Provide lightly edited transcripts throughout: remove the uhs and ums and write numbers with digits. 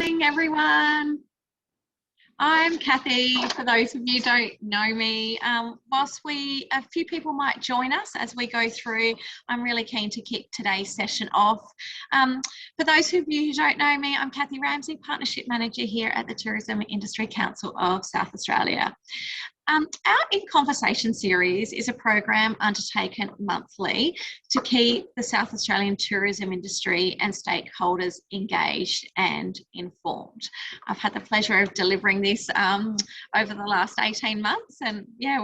morning, everyone. I'm Kathy, for those of you who don't know me. Whilst a few people might join us as we go through, I'm really keen to kick today's session off. For those of you who don't know me, I'm Kathy Ramsey, Partnership Manager here at the Tourism Industry Council of South Australia. Our In Conversation series is a program undertaken monthly to keep the South Australian tourism industry and stakeholders engaged and informed. I've had the pleasure of delivering this over the last 18 months, and yeah,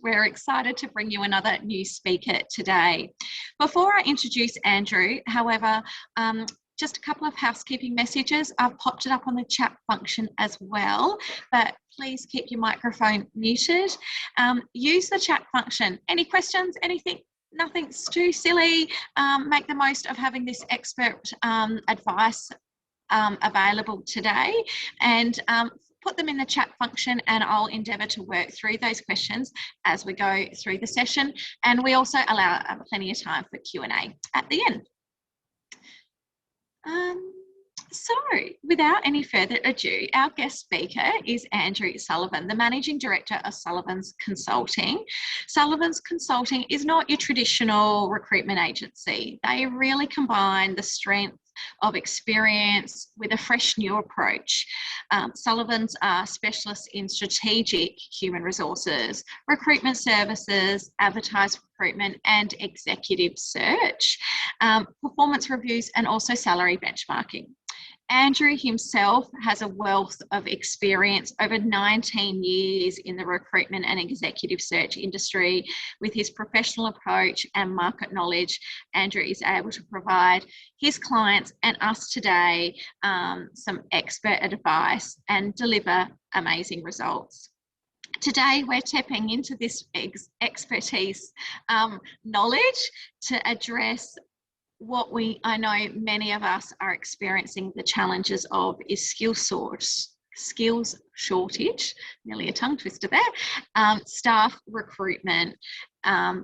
we're excited to bring you another new speaker today. Before I introduce Andrew, however, just a couple of housekeeping messages. I've popped it up on the chat function as well, but please keep your microphone muted. Use the chat function. Any questions, anything, nothing's too silly. Make the most of having this expert advice available today, and put them in the chat function, and I'll endeavour to work through those questions as we go through the session. And we also allow plenty of time for Q&A at the end. So without any further ado, our guest speaker is Andrew Sullivan, the Managing Director of Sullivan's Consulting. Sullivan's Consulting is not your traditional recruitment agency. They really combine the strength of experience with a fresh new approach. Sullivan's are specialists in strategic human resources, recruitment services, advertised recruitment and executive search, performance reviews and also salary benchmarking. Andrew himself has a wealth of experience, over 19 years in the recruitment and executive search industry. With his professional approach and market knowledge, Andrew is able to provide his clients and us today some expert advice and deliver amazing results. Today, we're tapping into this expertise knowledge to address what I know many of us are experiencing the challenges of is skills shortage, nearly a tongue twister there, staff recruitment,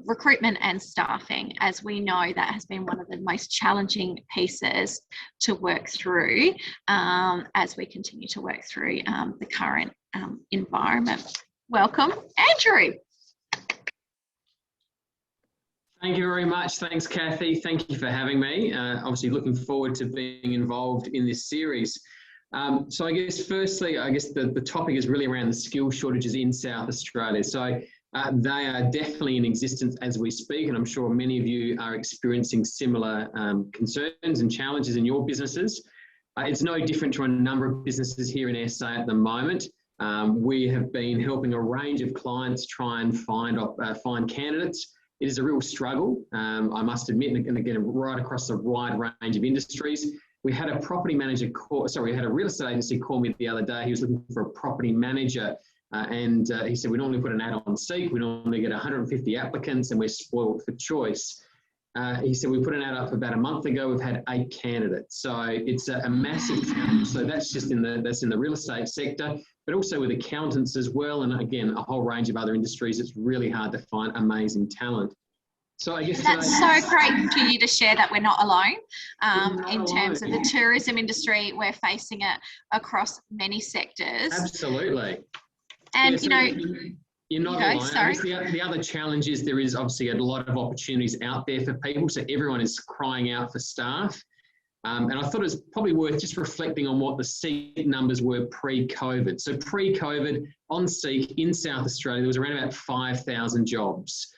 recruitment and staffing. As we know, that has been one of the most challenging pieces to work through as we continue to work through the current environment. Welcome, Andrew. Thank you very much. Thanks, Kathy. Thank you for having me. Obviously looking forward to being involved in this series. So I guess firstly, the topic is really around the skill shortages in South Australia. So they are definitely in existence as we speak, and I'm sure many of you are experiencing similar concerns and challenges in your businesses. It's no different to a number of businesses here in SA at the moment. We have been helping a range of clients try and find candidates. It is a real struggle, I must admit, and again, right across a wide range of industries. We had a we had a real estate agency call me the other day. He was looking for a property manager, and he said, we normally put an ad on Seek, we normally get 150 applicants, and we're spoiled for choice. He said, we put an ad up about a month ago, we've had 8 candidates. So it's a massive challenge. So that's just in the real estate sector, but also with accountants as well. And again, a whole range of other industries, it's really hard to find amazing talent. So I guess that's so great for you to share that we're not alone. In terms of the tourism industry, we're facing it across many sectors. Absolutely. And yeah, you're not alone. I guess the other challenge is there is obviously a lot of opportunities out there for people, so everyone is crying out for staff. And I thought it was probably worth just reflecting on what the Seek numbers were pre-COVID. So pre-COVID on Seek in South Australia, there was around about 5,000 jobs.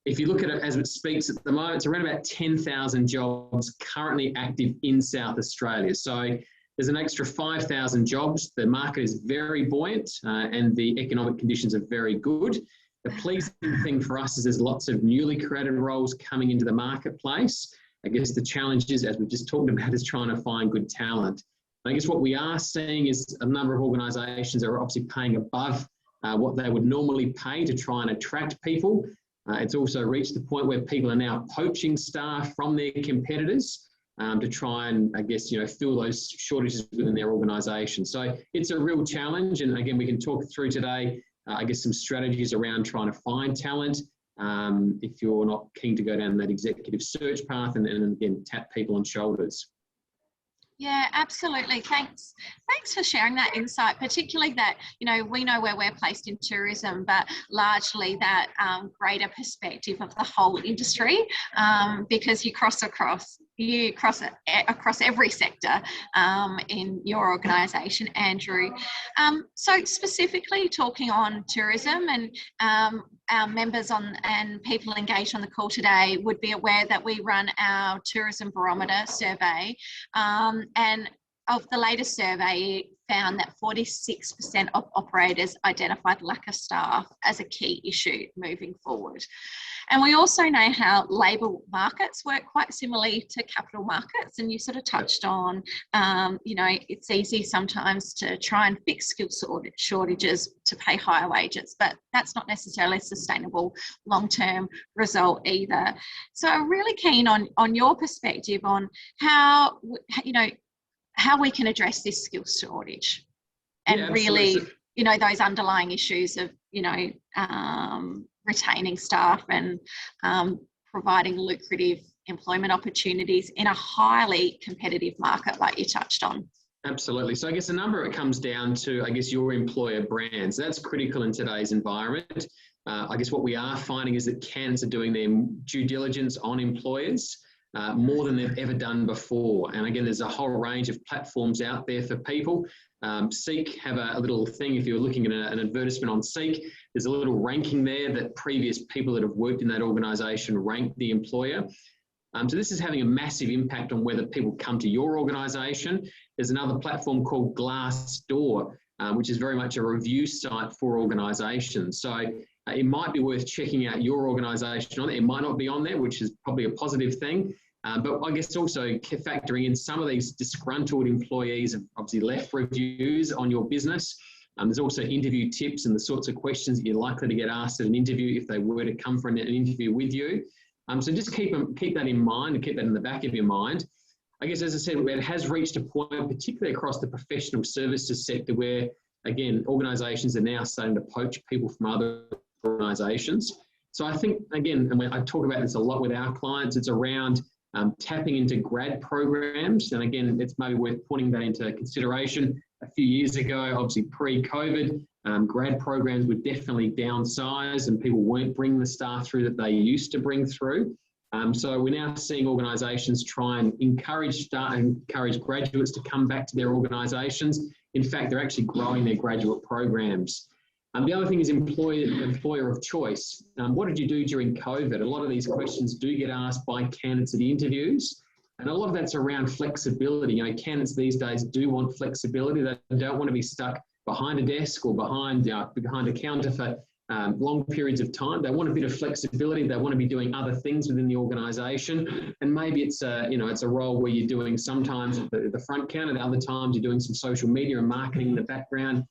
If you look at it as it speaks at the moment, it's around about 10,000 jobs currently active in South Australia. So there's an extra 5,000 jobs. The market is very buoyant and the economic conditions are very good. The pleasing thing for us is there's lots of newly created roles coming into the marketplace. I guess the challenge is, as we've just talked about, is trying to find good talent. I guess what we are seeing is a number of organisations are obviously paying above what they would normally pay to try and attract people. It's also reached the point where people are now poaching staff from their competitors to try and, I guess, fill those shortages within their organisation. So it's a real challenge. And again, we can talk through today, I guess, some strategies around trying to find talent if you're not keen to go down that executive search path and again, tap people on shoulders. Yeah, absolutely. Thanks for sharing that insight, particularly that, we know where we're placed in tourism, but largely that greater perspective of the whole industry, because you cross across every sector in your organisation, Andrew. So specifically talking on tourism, and our members and people engaged on the call today would be aware that we run our tourism barometer survey, and of the latest survey, it found that 46% of operators identified lack of staff as a key issue moving forward. And we also know how labour markets work quite similarly to capital markets. And you sort of touched on, it's easy sometimes to try and fix skill shortages to pay higher wages, but that's not necessarily a sustainable long-term result either. So I'm really keen on your perspective on how we can address this skill shortage and really, those underlying issues of, retaining staff and providing lucrative employment opportunities in a highly competitive market like you touched on. Absolutely. So I guess a number of it comes down to, your employer brands. That's critical in today's environment. I guess what we are finding is that candidates are doing their due diligence on employers more than they've ever done before. And again, there's a whole range of platforms out there for people. Seek have a little thing, if you're looking at an advertisement on Seek, there's a little ranking there that previous people that have worked in that organisation rank the employer. So this is having a massive impact on whether people come to your organisation. There's another platform called Glassdoor, which is very much a review site for organisations. So it might be worth checking out your organisation on there. It might not be on there, which is probably a positive thing. But I guess also factoring in some of these disgruntled employees have obviously left reviews on your business. There's also interview tips and the sorts of questions that you're likely to get asked at an interview if they were to come for an interview with you. So just keep that in mind and keep that in the back of your mind. I guess, as I said, it has reached a point, particularly across the professional services sector, where, again, organisations are now starting to poach people from other organisations. So I think, again, and I talk about this a lot with our clients, it's around tapping into grad programs. And again, it's maybe worth putting that into consideration. A few years ago, obviously pre-COVID, grad programs were definitely downsized and people weren't bringing the staff through that they used to bring through. So we're now seeing organisations try and encourage graduates to come back to their organisations. In fact, they're actually growing their graduate programs. The other thing is employer of choice. What did you do during COVID? A lot of these questions do get asked by candidates at interviews, and a lot of that's around flexibility. Candidates these days do want flexibility. They don't want to be stuck behind a desk or behind a counter for long periods of time. They want a bit of flexibility. They want to be doing other things within the organisation, and maybe it's a role where you're doing sometimes at the front counter, the other times you're doing some social media and marketing in the background.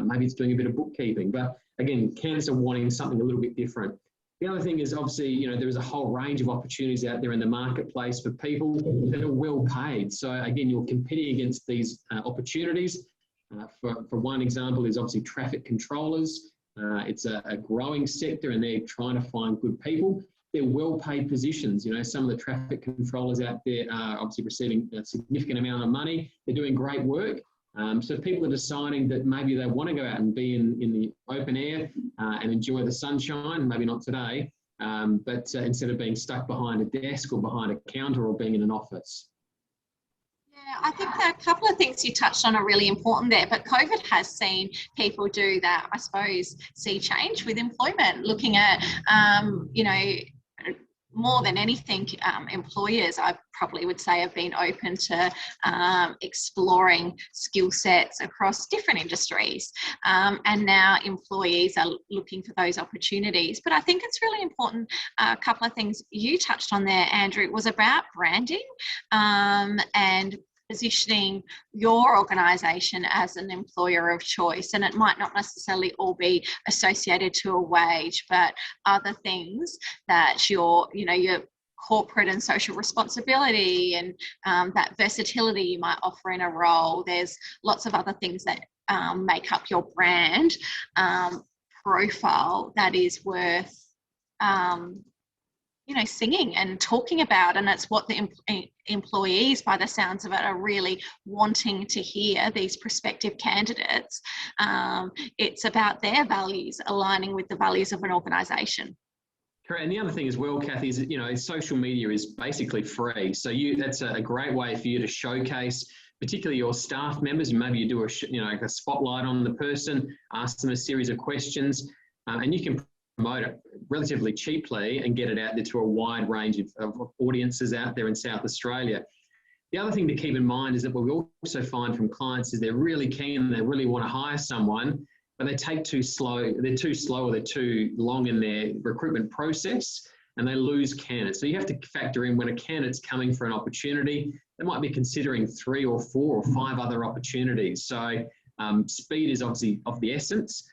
Maybe it's doing a bit of bookkeeping, but again, candidates are wanting something a little bit different. The other thing is obviously, there is a whole range of opportunities out there in the marketplace for people that are well paid. So again, you're competing against these opportunities. For one example is obviously traffic controllers. It's a growing sector and they're trying to find good people. They're well paid positions. Some of the traffic controllers out there are obviously receiving a significant amount of money. They're doing great work. So people are deciding that maybe they want to go out and be in the open air and enjoy the sunshine, maybe not today, but instead of being stuck behind a desk or behind a counter or being in an office. Yeah, I think that a couple of things you touched on are really important there, but COVID has seen people do that, I suppose, sea change with employment, looking at, more than anything, employers, I probably would say, have been open to exploring skill sets across different industries. And now employees are looking for those opportunities. But I think it's really important, a couple of things you touched on there, Andrew, was about branding and positioning your organisation as an employer of choice. And it might not necessarily all be associated to a wage, but other things that your corporate and social responsibility and that versatility you might offer in a role. There's lots of other things that make up your brand profile that is worth singing and talking about, and it's what the employees, by the sounds of it, are really wanting to hear, these prospective candidates. It's about their values aligning with the values of an organisation. Correct. And the other thing as well, Kathy, is social media is basically free. So that's a great way for you to showcase, particularly your staff members. Maybe you do a spotlight on the person, ask them a series of questions, and you can promote it relatively cheaply and get it out there to a wide range of audiences out there in South Australia. The other thing to keep in mind is that what we also find from clients is they're really keen and they really want to hire someone, but they take too slow, they're too slow or they're too long in their recruitment process, and they lose candidates. So you have to factor in when a candidate's coming for an opportunity, they might be considering 3 or 4 or 5 other opportunities. So speed is obviously of the essence.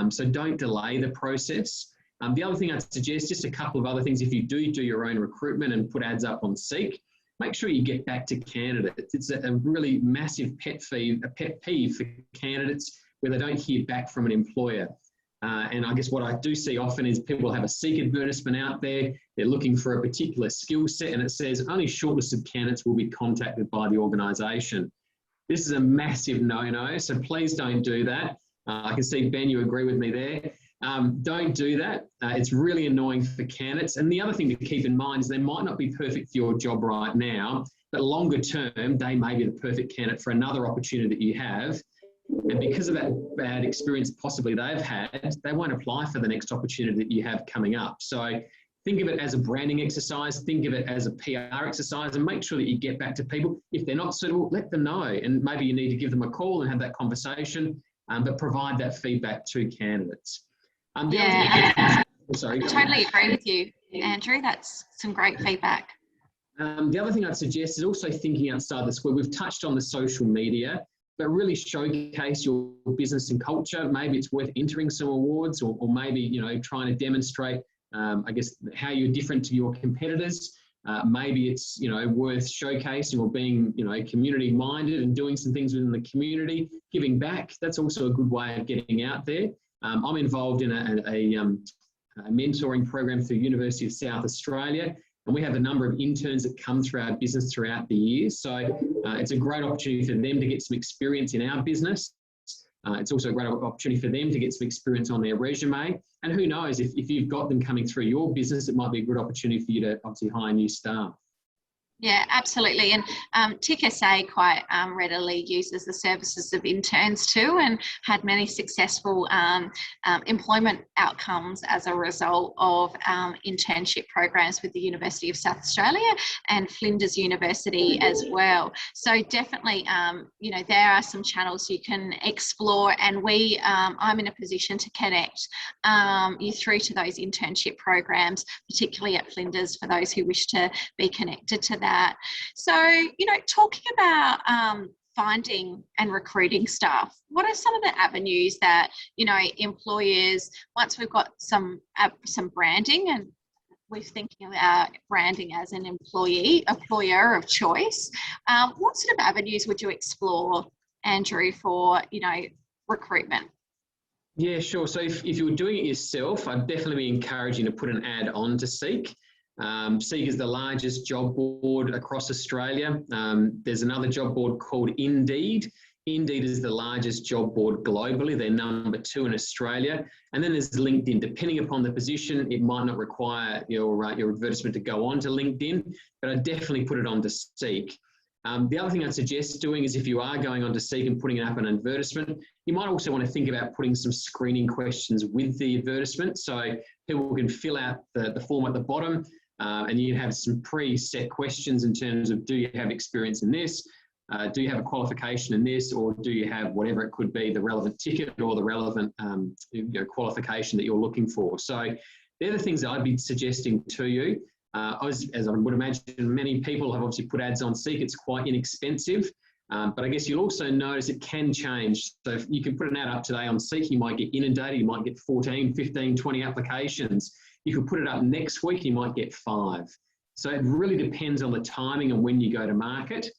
So don't delay the process. The other thing I'd suggest, just a couple of other things, if you do your own recruitment and put ads up on Seek, make sure you get back to candidates. It's a really massive pet peeve for candidates where they don't hear back from an employer. And I guess what I do see often is people have a Seek advertisement out there, they're looking for a particular skill set, and it says only shortlisted candidates will be contacted by the organisation. This is a massive no-no, so please don't do that. I can see, Ben, you agree with me there. Don't do that. It's really annoying for candidates. And the other thing to keep in mind is they might not be perfect for your job right now, but longer term, they may be the perfect candidate for another opportunity that you have. And because of that bad experience possibly they've had, they won't apply for the next opportunity that you have coming up. So think of it as a branding exercise, think of it as a PR exercise, and make sure that you get back to people. If they're not suitable, let them know. And maybe you need to give them a call and have that conversation, but provide that feedback to candidates. I totally agree with you, Andrew. That's some great feedback. The other thing I'd suggest is also thinking outside the square. We've touched on the social media, but really showcase your business and culture. Maybe it's worth entering some awards, or maybe, trying to demonstrate, I guess, how you're different to your competitors. Maybe it's, worth showcasing or being, community minded and doing some things within the community, giving back. That's also a good way of getting out there. I'm involved in a mentoring program through the University of South Australia, and we have a number of interns that come through our business throughout the year. So it's a great opportunity for them to get some experience in our business. It's also a great opportunity for them to get some experience on their resume. And who knows, if you've got them coming through your business, it might be a good opportunity for you to obviously hire new staff. Yeah, absolutely. And TiCSA quite readily uses the services of interns too, and had many successful employment outcomes as a result of internship programs with the University of South Australia and Flinders University as well. So definitely, there are some channels you can explore, and I'm in a position to connect you through to those internship programs, particularly at Flinders, for those who wish to be connected to that. So, talking about finding and recruiting staff, what are some of the avenues that, employers, once we've got some branding, and we're thinking about branding as an employer of choice, what sort of avenues would you explore, Andrew, for, recruitment? Yeah, sure. So if you're doing it yourself, I'd definitely be encouraging to put an ad on to Seek. Seek is the largest job board across Australia. There's another job board called Indeed. Indeed is the largest job board globally. They're number 2 in Australia. And then there's LinkedIn. Depending upon the position, it might not require your advertisement to go on to LinkedIn, but I'd definitely put it on to Seek. The other thing I'd suggest doing is, if you are going on to Seek and putting it up an advertisement, you might also want to think about putting some screening questions with the advertisement, so people can fill out the form at the bottom. And you have some pre-set questions in terms of, do you have experience in this? Do you have a qualification in this? Or do you have whatever it could be, the relevant ticket or the relevant qualification that you're looking for? So they're the things that I'd be suggesting to you. As I would imagine, many people have obviously put ads on Seek. It's quite inexpensive. But I guess you'll also notice it can change. So if you can put an ad up today on Seek, you might get inundated. You might get 14, 15, 20 applications. You could put it up next week, you might get 5. So it really depends on the timing and when you go to market.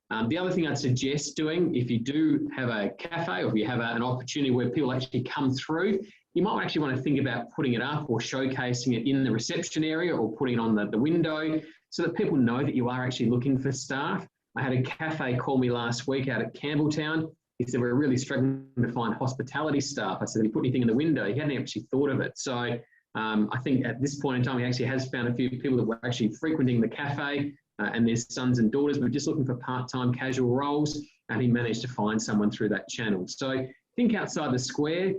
The other thing I'd suggest doing, if you do have a cafe or if you have an opportunity where people actually come through, you might actually want to think about putting it up or showcasing it in the reception area or putting it on the window so that people know that you are actually looking for staff. I had a cafe call me last week out at Campbelltown. He said, we're really struggling to find hospitality staff. I said, have you put anything in the window? He hadn't actually thought of it. So I think at this point in time, he actually has found a few people that were actually frequenting the cafe and their sons and daughters were just looking for part-time casual roles, and he managed to find someone through that channel. So think outside the square.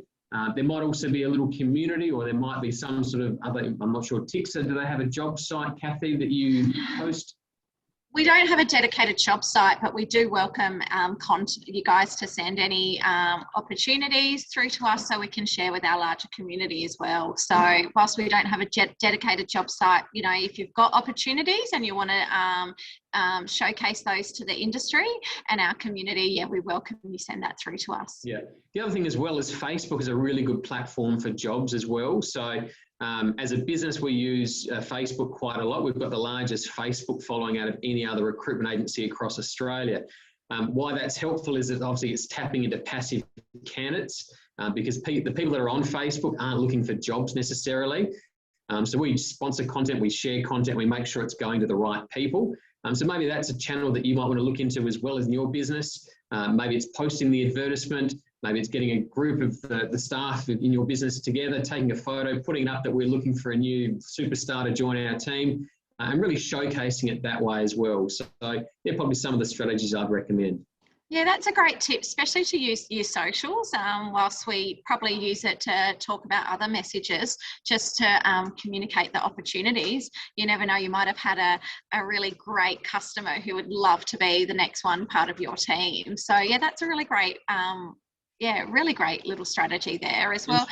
There might also be a little community, or there might be some sort of other, I'm not sure, TiCSA, do they have a job site, Kathy, that you host? We don't have a dedicated job site, but we do welcome you guys to send any opportunities through to us so we can share with our larger community as well. So whilst we don't have a dedicated job site, you know, if you've got opportunities and you want to showcase those to the industry and our community, yeah, we welcome you send that through to us. Yeah. The other thing as well is Facebook is a really good platform for jobs as well. So as a business, we use Facebook quite a lot. We've got the largest Facebook following out of any other recruitment agency across Australia. Why that's helpful is that obviously it's tapping into passive candidates because the people that are on Facebook aren't looking for jobs necessarily. So we sponsor content, we share content, we make sure it's going to the right people. So maybe that's a channel that you might want to look into as well as in your business. Maybe it's posting the advertisement. Maybe it's getting a group of the staff in your business together, taking a photo, putting up that we're looking for a new superstar to join our team, and really showcasing it that way as well. So they're probably some of the strategies I'd recommend. Yeah, that's a great tip, especially to use socials, whilst we probably use it to talk about other messages, just to communicate the opportunities. You never know, you might have had a really great customer who would love to be the next one part of your team. So yeah, that's a really great really great little strategy there as well.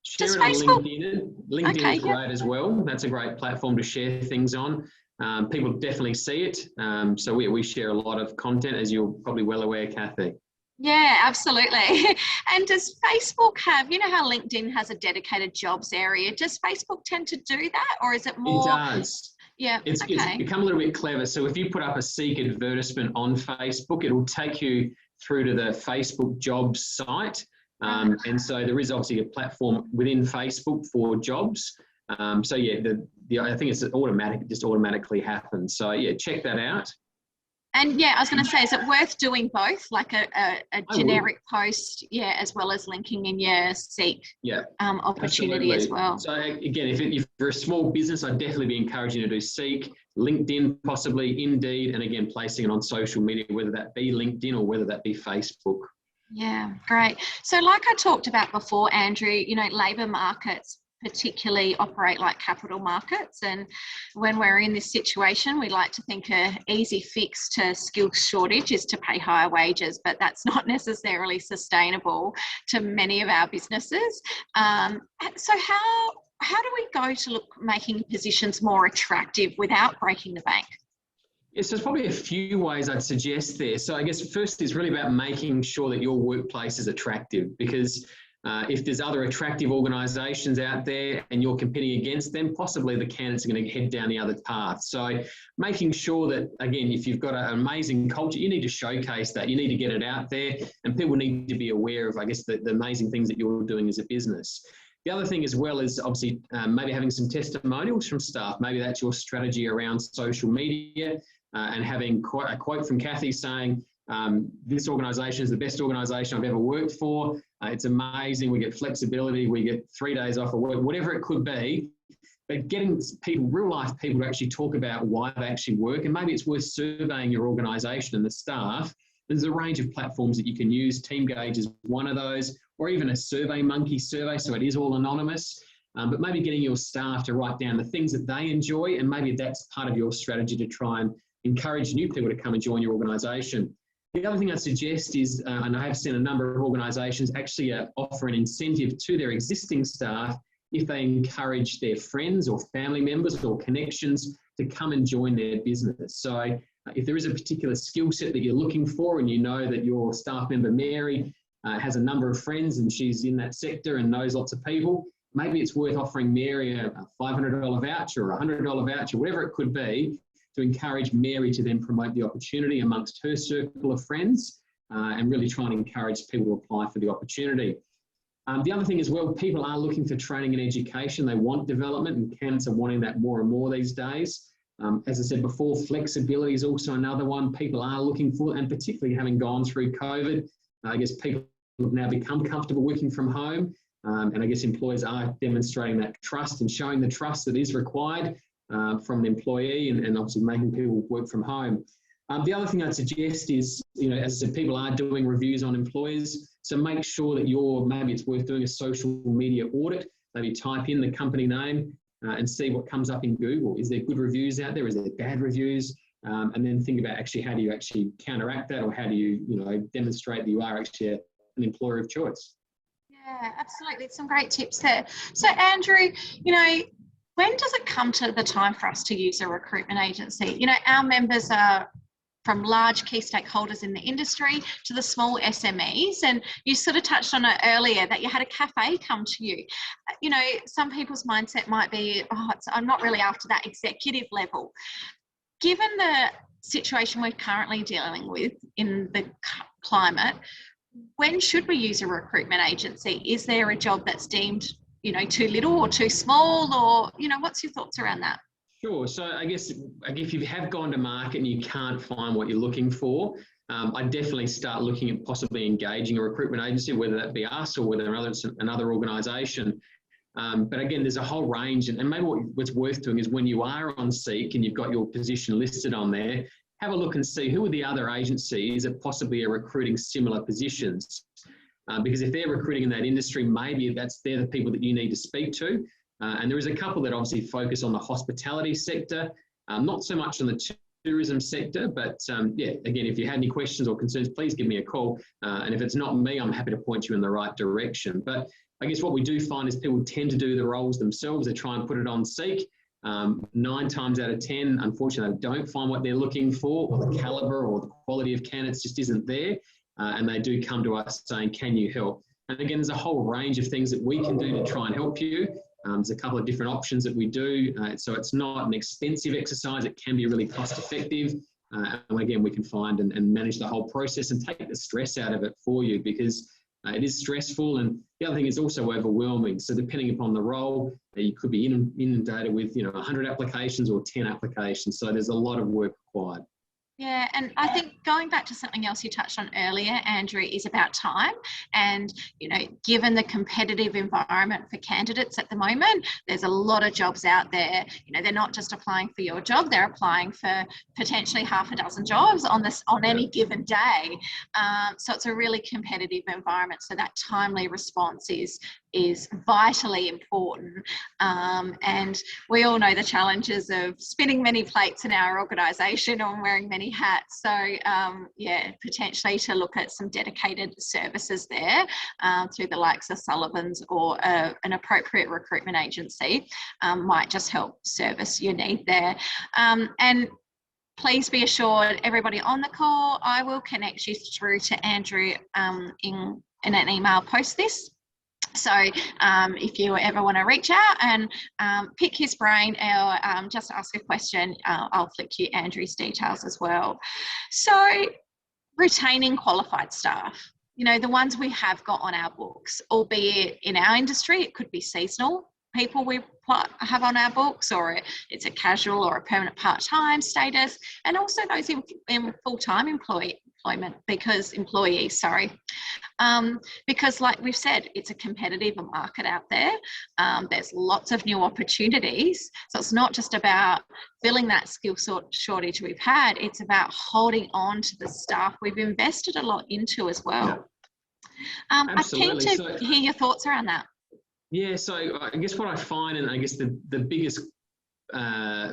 Share it on LinkedIn. LinkedIn is great as well. That's a great platform to share things on. People definitely see it. So we share a lot of content, as you're probably well aware, Kathy. Yeah, absolutely. And does Facebook have, you know how LinkedIn has a dedicated jobs area? Does Facebook tend to do that, or is it more? It does. Yeah, it's become a little bit clever. So if you put up a Seek advertisement on Facebook, it'll take you through to the Facebook jobs site. And so there is obviously a platform within Facebook for jobs. So yeah, I think it's automatic, it just automatically happens. So yeah, check that out. And yeah, I was going to say, is it worth doing both, like a generic post, as well as linking in your Seek opportunity as well? So again, if you're a small business, I'd definitely be encouraging you to do Seek, LinkedIn, possibly Indeed, and again, placing it on social media, whether that be LinkedIn or whether that be Facebook. Yeah, great. So like I talked about before, Andrew, you know, labour markets particularly operate like capital markets, and when we're in this situation, we like to think an easy fix to skill shortage is to pay higher wages, but that's not necessarily sustainable to many of our businesses. So how do we go to making positions more attractive without breaking the bank? Yes, there's probably a few ways I'd suggest there. So I guess first is really about making sure that your workplace is attractive, because if there's other attractive organisations out there and you're competing against them, possibly the candidates are going to head down the other path. So making sure that, again, if you've got an amazing culture, you need to showcase that. You need to get it out there, and people need to be aware of, I guess, the amazing things that you're doing as a business. The other thing as well is obviously maybe having some testimonials from staff. Maybe that's your strategy around social media, and having a quote from Kathy saying, this organisation is the best organisation I've ever worked for. It's amazing. We get flexibility. We get 3 days off of work, whatever it could be. But getting people, real life people, to actually talk about why they actually work. And maybe it's worth surveying your organisation and the staff. There's a range of platforms that you can use. TeamGauge is one of those, or even a Survey Monkey survey. So it is all anonymous. But maybe getting your staff to write down the things that they enjoy. And maybe that's part of your strategy to try and encourage new people to come and join your organisation. The other thing I'd suggest is, and I have seen a number of organisations actually offer an incentive to their existing staff if they encourage their friends or family members or connections to come and join their business. So if there is a particular skill set that you're looking for, and you know that your staff member Mary has a number of friends and she's in that sector and knows lots of people, maybe it's worth offering Mary a $500 voucher or a $100 voucher, whatever it could be, to encourage Mary to then promote the opportunity amongst her circle of friends and really try and encourage people to apply for the opportunity. The other thing as well, people are looking for training and education. They want development, and candidates are wanting that more and more these days. As I said before, flexibility is also another one people are looking for, and particularly having gone through COVID, I guess people have now become comfortable working from home, and I guess employers are demonstrating that trust and showing the trust that is required from an employee, and obviously making people work from home. The other thing I'd suggest is, as I said, people are doing reviews on employers, so make sure that maybe it's worth doing a social media audit. Maybe type in the company name and see what comes up in Google. Is there good reviews out there? Is there bad reviews? And then think about actually how do you actually counteract that, or how do you, demonstrate that you are actually an employer of choice. Yeah, absolutely. Some great tips there. So Andrew, when does it come to the time for us to use a recruitment agency? Our members are from large key stakeholders in the industry to the small SMEs. And you sort of touched on it earlier that you had a cafe come to you. Some people's mindset might be, I'm not really after that executive level. Given the situation we're currently dealing with in the climate, when should we use a recruitment agency? Is there a job that's deemed, too little or too small, or, what's your thoughts around that? Sure. So I guess if you have gone to market and you can't find what you're looking for, I'd definitely start looking at possibly engaging a recruitment agency, whether that be us or whether another organisation. But again, there's a whole range, and maybe what's worth doing is when you are on Seek and you've got your position listed on there, have a look and see who are the other agencies that possibly are recruiting similar positions. Because if they're recruiting in that industry, maybe they're the people that you need to speak to. And there is a couple that obviously focus on the hospitality sector, not so much on the tourism sector, but again, if you had any questions or concerns, please give me a call. And if it's not me, I'm happy to point you in the right direction. But I guess what we do find is people tend to do the roles themselves. They try and put it on Seek. 9 times out of 10, unfortunately, they don't find what they're looking for, or the calibre or the quality of candidates just isn't there. And they do come to us saying, can you help? And again, there's a whole range of things that we can do to try and help you. There's a couple of different options that we do. So it's not an expensive exercise. It can be really cost effective. And again, we can find and manage the whole process and take the stress out of it for you, because it is stressful. And the other thing is also overwhelming. So depending upon the role, you could be inundated with 100 applications or 10 applications. So there's a lot of work required. Yeah, and I think going back to something else you touched on earlier, Andrew, is about time. And, given the competitive environment for candidates at the moment, there's a lot of jobs out there. They're not just applying for your job, they're applying for potentially half a dozen jobs on any given day. So it's a really competitive environment. So that timely response is vitally important. And we all know the challenges of spinning many plates in our organisation or wearing many hats. So potentially to look at some dedicated services there through the likes of Sullivan's or an appropriate recruitment agency might just help service your need there. And please be assured, everybody on the call, I will connect you through to Andrew in an email post this. So if you ever want to reach out and pick his brain or just ask a question, I'll flick you Andrew's details as well. So retaining qualified staff, the ones we have got on our books, albeit in our industry, it could be seasonal people we have on our books, or it's a casual or a permanent part-time status, and also those in full-time employees, because like we've said, it's a competitive market out there. There's lots of new opportunities. So it's not just about filling that skill shortage we've had, it's about holding on to the staff we've invested a lot into as well. I'm keen to hear your thoughts around that. Yeah, so I guess what I find, and I guess the biggest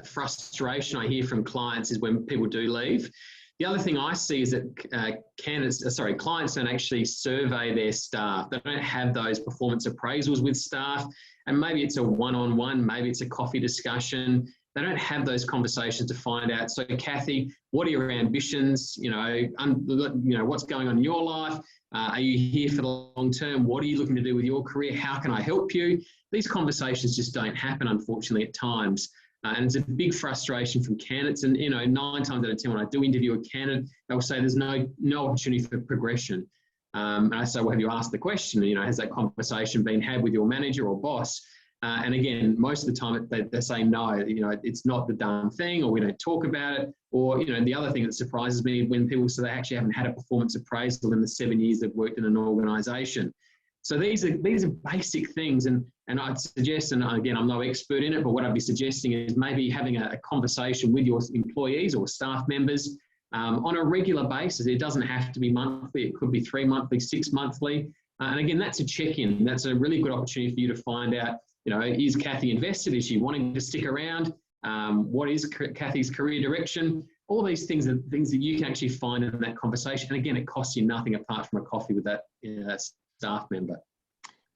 frustration I hear from clients is when people do leave. The other thing I see is that clients don't actually survey their staff. They don't have those performance appraisals with staff, and maybe it's a one-on-one, maybe it's a coffee discussion. They don't have those conversations to find out. So, Kathy, what are your ambitions? What's going on in your life? Are you here for the long term? What are you looking to do with your career? How can I help you? These conversations just don't happen, unfortunately, at times. And it's a big frustration from candidates. And, 9 times out of 10, when I do interview a candidate, they'll say there's no opportunity for progression. And I say, well, have you asked the question? Has that conversation been had with your manager or boss? And again, most of the time they say no, it's not the done thing, or we don't talk about it. Or, the other thing that surprises me when people say they actually haven't had a performance appraisal in the 7 years they've worked in an organisation. So these are basic things. And I'd suggest, and again, I'm no expert in it, but what I'd be suggesting is maybe having a conversation with your employees or staff members on a regular basis. It doesn't have to be monthly. It could be 3 monthly, 6 monthly. And again, that's a check-in. That's a really good opportunity for you to find out, is Kathy invested? Is she wanting to stick around? What is Kathy's career direction? All these things are things that you can actually find in that conversation. And again, it costs you nothing apart from a coffee with that staff member.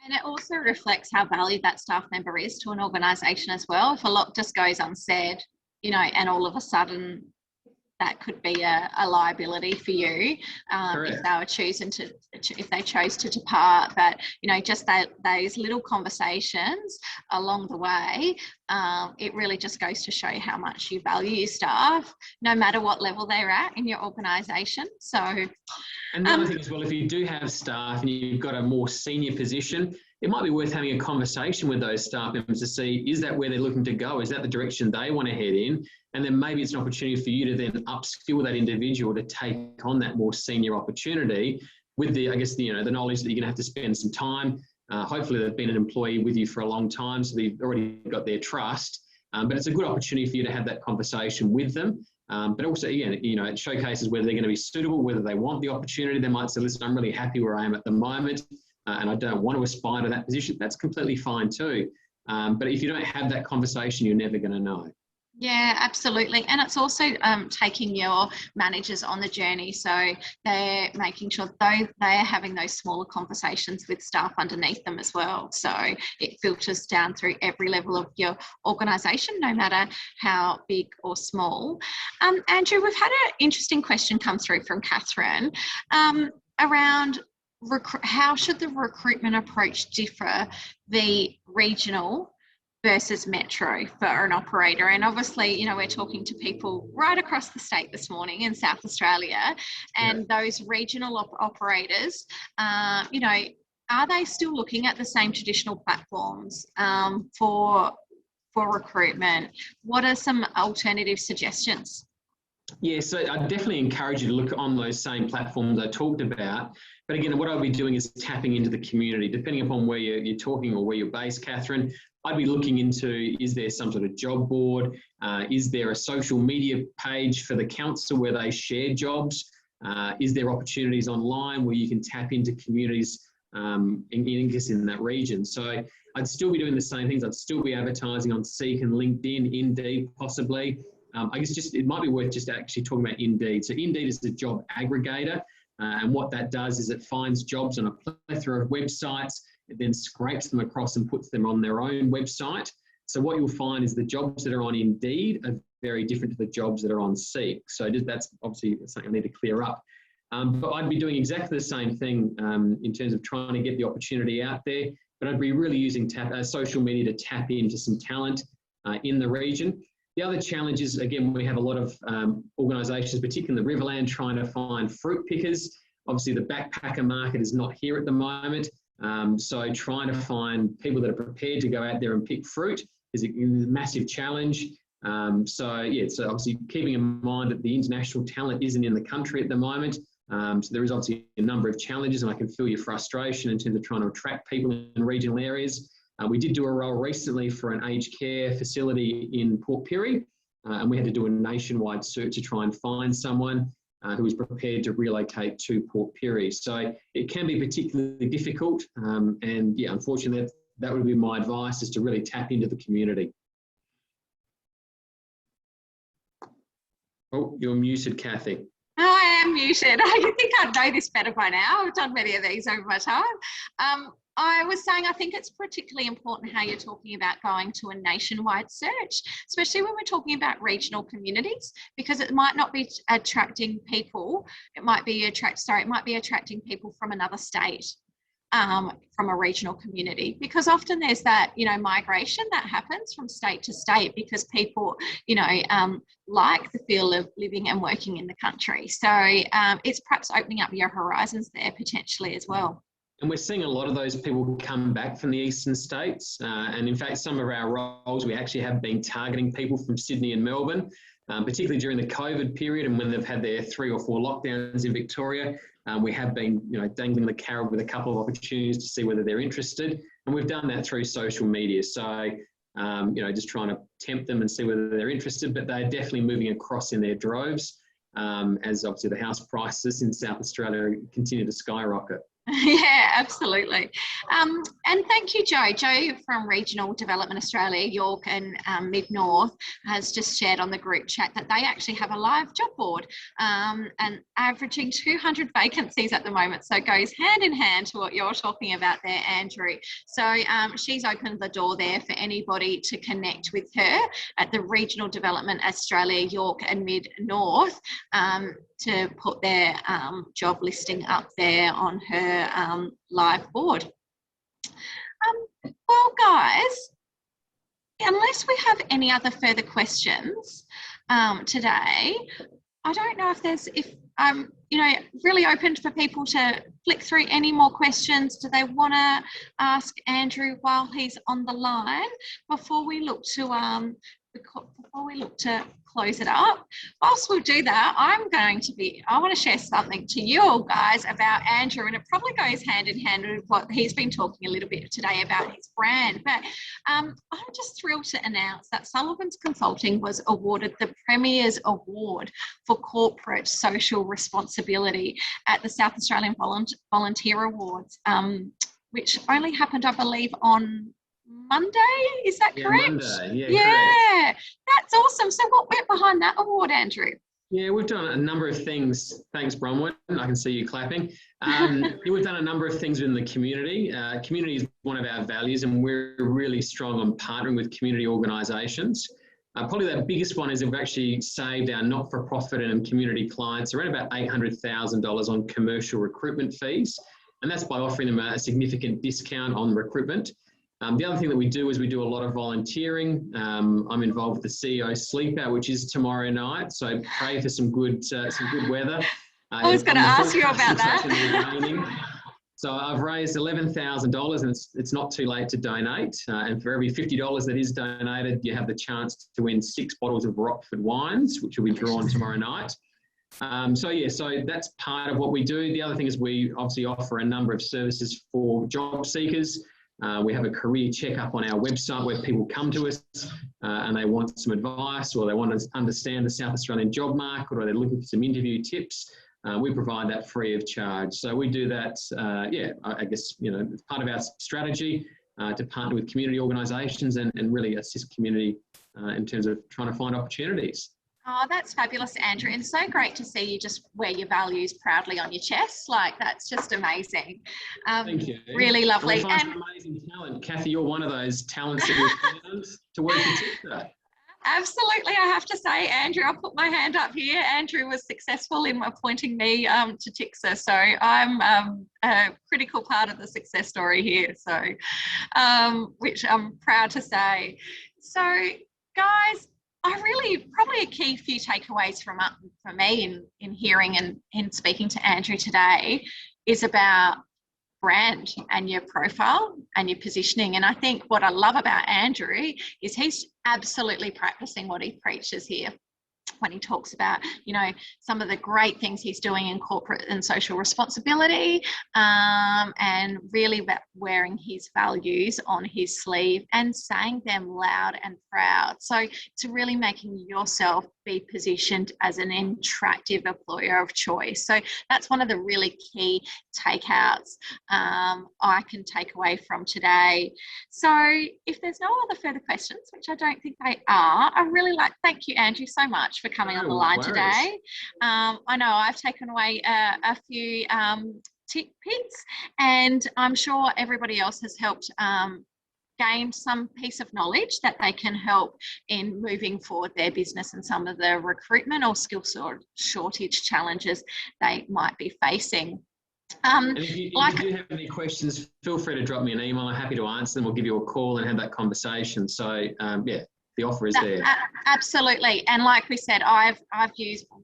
And it also reflects how valued that staff member is to an organisation as well. If a lot just goes unsaid, and all of a sudden that could be a liability for you if they were if they chose to depart. But just those little conversations along the way, it really just goes to show how much you value your staff, no matter what level they're at in your organisation. So, and the other thing as well, if you do have staff and you've got a more senior position, it might be worth having a conversation with those staff members to see, is that where they're looking to go? Is that the direction they want to head in? And then maybe it's an opportunity for you to then upskill that individual to take on that more senior opportunity with the knowledge that you're going to have to spend some time. Hopefully they've been an employee with you for a long time, so they've already got their trust. But it's a good opportunity for you to have that conversation with them. But also, again, it showcases whether they're going to be suitable, whether they want the opportunity. They might say, listen, I'm really happy where I am at the moment. And I don't want to aspire to that position. That's completely fine too. But if you don't have that conversation, you're never going to know. Yeah, absolutely. And it's also taking your managers on the journey. So they're making sure they're having those smaller conversations with staff underneath them as well. So it filters down through every level of your organisation, no matter how big or small. Andrew, we've had an interesting question come through from Catherine around how should the recruitment approach differ the regional versus metro for an operator? And obviously, we're talking to people right across the state this morning in South Australia, and those regional operators, are they still looking at the same traditional platforms for recruitment? What are some alternative suggestions? Yeah, so I definitely encourage you to look on those same platforms I talked about. But again, what I'll be doing is tapping into the community, depending upon where you're talking or where you're based, Catherine. I'd be looking into, is there some sort of job board? Is there a social media page for the council where they share jobs? Is there opportunities online where you can tap into communities in that region? So I'd still be doing the same things. I'd still be advertising on Seek and LinkedIn, Indeed possibly. I guess it might be worth just actually talking about Indeed. So Indeed is a job aggregator. And what that does is it finds jobs on a plethora of websites. It then scrapes them across and puts them on their own website. So what you'll find is the jobs that are on Indeed are very different to the jobs that are on Seek. So that's obviously something I need to clear up. But I'd be doing exactly the same thing in terms of trying to get the opportunity out there. But I'd be really using social media to tap into some talent in the region. The other challenge is, again, we have a lot of organisations, particularly in the Riverland, trying to find fruit pickers. Obviously, the backpacker market is not here at the moment. So trying to find people that are prepared to go out there and pick fruit is a massive challenge. So obviously keeping in mind that the international talent isn't in the country at the moment. So there is obviously a number of challenges, and I can feel your frustration in terms of trying to attract people in regional areas. We did do a role recently for an aged care facility in Port Pirie, and we had to do a nationwide search to try and find someone who was prepared to relocate to Port Pirie. So it can be particularly difficult, and yeah, unfortunately, that would be my advice, is to really tap into the community. Oh, you're muted, Kathy. Oh, I am muted. I think I'd know this better by now. I've done many of these over my time. I was saying I think it's particularly important how you're talking about going to a nationwide search, especially when we're talking about regional communities, because it might not be attracting people. It might be attracting people from another state. from a regional community, because often there's that, migration that happens from state to state because people, like the feel of living and working in the country. So it's perhaps opening up your horizons there potentially as well. And we're seeing a lot of those people come back from the eastern states. And in fact, some of our roles, we actually have been targeting people from Sydney and Melbourne, particularly during the COVID period and when they've had their 3 or 4 lockdowns in Victoria. We have been, dangling the carrot with a couple of opportunities to see whether they're interested. And we've done that through social media. So, just trying to tempt them and see whether they're interested, but they're definitely moving across in their droves, as obviously the house prices in South Australia continue to skyrocket. Yeah, absolutely. And thank you, Joe. Joe from Regional Development Australia, York and Mid-North, has just shared on the group chat that they actually have a live job board and averaging 200 vacancies at the moment. So it goes hand in hand to what you're talking about there, Andrew. So she's opened the door there for anybody to connect with her at the Regional Development Australia, York and Mid-North, to put their job listing up there on her live board. Well, guys, unless we have any other further questions today, I don't know if really open for people to flick through any more questions. Do they want to ask Andrew while he's on the line before we look to close it up? Whilst we'll do that, I want to share something to you all guys about Andrew, and it probably goes hand in hand with what he's been talking a little bit today about his brand. But I'm just thrilled to announce that Sullivan's Consulting was awarded the Premier's Award for Corporate Social Responsibility at the South Australian Volunteer Awards, which only happened, I believe, on Monday, is that correct? Monday, yeah, correct. That's awesome. So what went behind that award, Andrew? Yeah, we've done a number of things. Thanks, Bronwyn. I can see you clapping. We've done a number of things within the community. Community is one of our values, and we're really strong on partnering with community organisations. Probably the biggest one is we've actually saved our not-for-profit and community clients around about $800,000 on commercial recruitment fees, and that's by offering them a significant discount on recruitment. The other thing that we do is we do a lot of volunteering. I'm involved with the CEO Sleep Out, which is tomorrow night. So pray for some good weather. I was going to ask you about that. So I've raised $11,000, and it's not too late to donate. And for every $50 that is donated, you have the chance to win 6 bottles of Rockford wines, which will be drawn tomorrow night. So that's part of what we do. The other thing is we obviously offer a number of services for job seekers. We have a career checkup on our website where people come to us and they want some advice, or they want to understand the South Australian job market, or they're looking for some interview tips. We provide that free of charge. So we do that, I guess, it's part of our strategy to partner with community organisations and really assist community in terms of trying to find opportunities. Oh, that's fabulous, Andrew. And so great to see you just wear your values proudly on your chest. Like, that's just amazing. Thank you. Really lovely. And amazing talent. Kathy, you're one of those talents that we've found to work with TiCSA. Absolutely. I have to say, Andrew, I'll put my hand up here. Andrew was successful in appointing me to TiCSA. So I'm a critical part of the success story here. So, which I'm proud to say. So, guys, probably a key few takeaways from me in hearing and in speaking to Andrew today is about brand and your profile and your positioning. And I think what I love about Andrew is he's absolutely practicing what he preaches here when he talks about, some of the great things he's doing in corporate and social responsibility, and really wearing his values on his sleeve and saying them loud and proud. So it's really making yourself be positioned as an attractive employer of choice. So that's one of the really key takeouts I can take away from today. So if there's no other further questions, which I don't think they are, I really thank you, Andrew, so much for coming on the line today. I know I've taken away a few tidbits, and I'm sure everybody else has helped gain some piece of knowledge that they can help in moving forward their business and some of the recruitment or skill shortage challenges they might be facing. And if you do have any questions, feel free to drop me an email. I'm happy to answer them. We'll give you a call and have that conversation. So yeah, the offer is there. Absolutely. And like we said,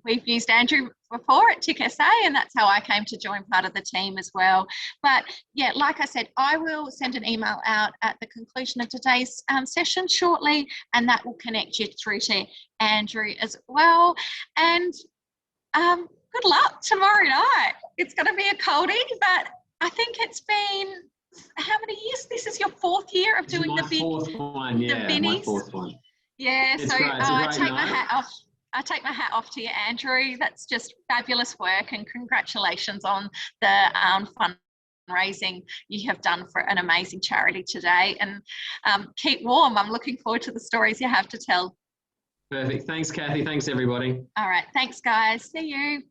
we've used Andrew before at TiCSA, and that's how I came to join part of the team as well. But yeah, like I said, I will send an email out at the conclusion of today's session shortly, and that will connect you through to Andrew as well. And good luck tomorrow night. It's going to be a coldie, but I think it's been how many years? This is your 4th year of doing the big. Fourth one, yeah, my 4th one. Yeah, it's so great. I take my hat off. I take my hat off to you, Andrew. That's just fabulous work, and congratulations on the fundraising you have done for an amazing charity today. And keep warm. I'm looking forward to the stories you have to tell. Perfect. Thanks, Kathy. Thanks, everybody. All right. Thanks, guys. See you.